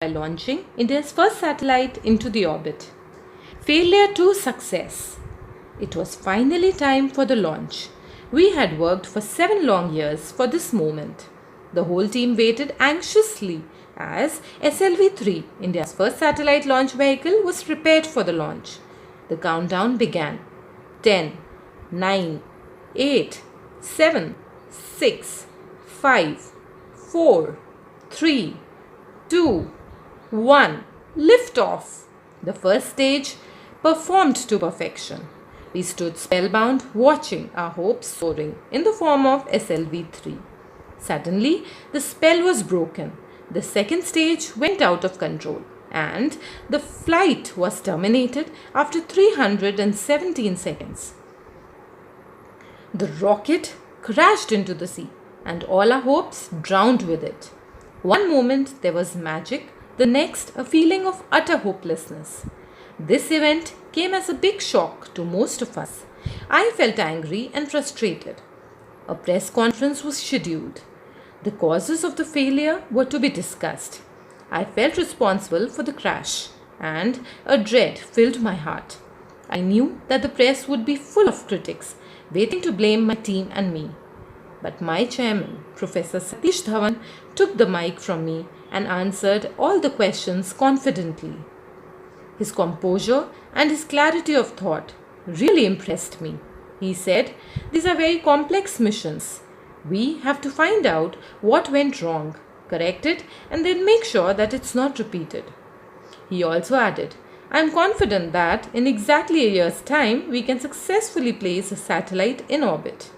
by launching India's first satellite into the orbit. Failure to success. It was finally time for the launch. We had worked for 7 long years for this moment. The whole team waited anxiously as SLV-3, India's first satellite launch vehicle, was prepared for the launch. The countdown began. 10, 9, 8, 7, 6, 5, 4, 3, 2, 1. Liftoff. The first stage performed to perfection. We stood spellbound, watching our hopes soaring in the form of SLV-3. Suddenly, the spell was broken. The second stage went out of control, and the flight was terminated after 317 seconds. The rocket crashed into the sea, and all our hopes drowned with it. One moment there was magic, the next a feeling of utter hopelessness. This event came as a big shock to most of us. I felt angry and frustrated. A press conference was scheduled. The causes of the failure were to be discussed. I felt responsible for the crash, and a dread filled my heart. I knew that the press would be full of critics, waiting to blame my team and me. But my chairman, Professor Satish Dhawan, took the mic from me and answered all the questions confidently. His composure and his clarity of thought really impressed me. He said, "These are very complex missions. We have to find out what went wrong, correct it, and then make sure that it's not repeated." He also added, "I am confident that in exactly a year's time, we can successfully place a satellite in orbit."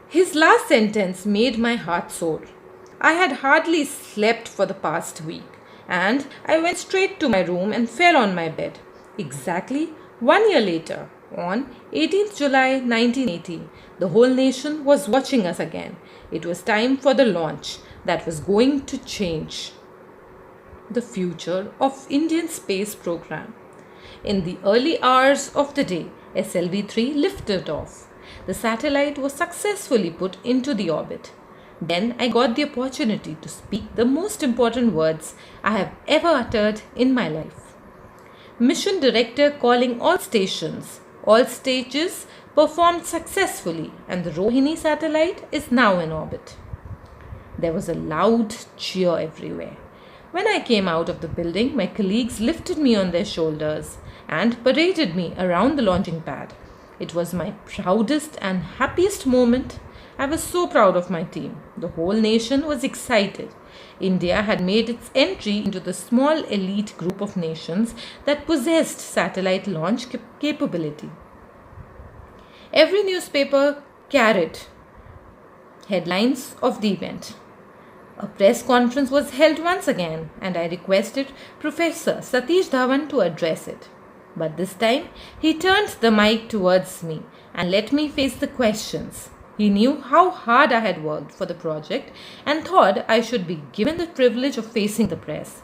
His last sentence made my heart soar. I had hardly slept for the past week, and I went straight to my room and fell on my bed. Exactly 1 year later, on 18th July 1980, the whole nation was watching us again. It was time for the launch that was going to change the future of Indian space program. In the early hours of the day, SLV-3 lifted off. The satellite was successfully put into the orbit. Then I got the opportunity to speak the most important words I have ever uttered in my life. Mission director calling all stations. All stages performed successfully, and the Rohini satellite is now in orbit. There was a loud cheer everywhere. When I came out of the building, my colleagues lifted me on their shoulders and paraded me around the launching pad. It was my proudest and happiest moment. I was so proud of my team. The whole nation was excited. India had made its entry into the small elite group of nations that possessed satellite launch capability. Every newspaper carried headlines of the event. A press conference was held once again, and I requested Professor Satish Dhawan to address it. But this time, he turned the mic towards me and let me face the questions. He knew how hard I had worked for the project and thought I should be given the privilege of facing the press.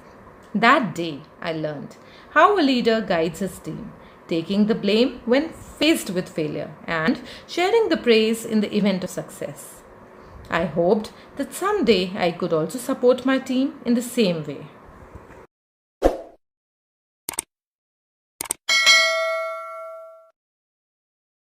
That day, I learned how a leader guides his team, taking the blame when faced with failure and sharing the praise in the event of success. I hoped that someday I could also support my team in the same way.